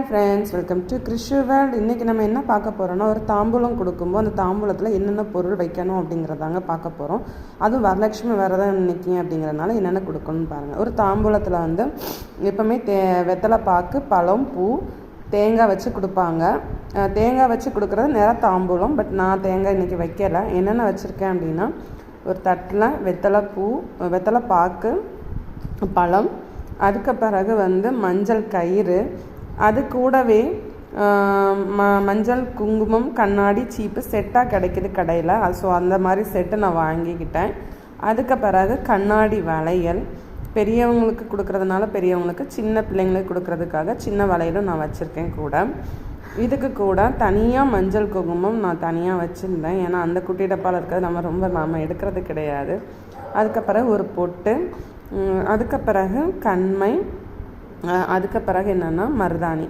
Friends, welcome to Krishu world. இன்றைக்கி நம்ம என்ன பார்க்க போகிறோன்னா, ஒரு தாம்பூலம் கொடுக்கும்போது அந்த தாம்பூலத்தில் என்னென்ன பொருள் வைக்கணும் அப்படிங்கிறதாங்க பார்க்க போகிறோம். அதுவும் வரலட்சுமி விரதம் இன்னைக்கு அப்படிங்கிறதுனால என்னென்ன கொடுக்கணும்னு பாருங்கள். ஒரு தாம்பூலத்தில் வந்து எப்போவுமே வெத்தலை பாக்கு, பழம், பூ, தேங்காய் வச்சு கொடுப்பாங்க. தேங்காய் வச்சு கொடுக்குறது நிற தாம்பூலம். பட் நான் தேங்காய் இன்றைக்கி வைக்கலை. என்னென்ன வச்சுருக்கேன் அப்படின்னா, ஒரு தட்டில் வெத்தலை பாக்கு, பழம், அதுக்கு பிறகு வந்து மஞ்சள் கயிறு, அது கூடவே மஞ்சள், குங்குமம், கண்ணாடி சீப்பு செட்டாக கிடைக்கிது கடையில். ஸோ அந்த மாதிரி செட்டு நான் வாங்கிக்கிட்டேன். அதுக்கு பிறகு கண்ணாடி வளையல், பெரியவங்களுக்கு கொடுக்குறதுனால பெரியவங்களுக்கு, சின்ன பிள்ளைங்களுக்கு கொடுக்குறதுக்காக சின்ன வளையலும் நான் வச்சுருக்கேன் கூட. இதுக்கு கூட தனியாக மஞ்சள் குங்குமம் நான் தனியாக வச்சுருந்தேன். ஏன்னா அந்த குட்டி டப்பாவில் இருக்கிறது நம்ம எடுக்கிறது கிடையாது. அதுக்கு பிறகு ஒரு பொட்டு, அதுக்கு பிறகு கண்மை, அதுக்கு பிறகு என்னென்னா மருதாணி.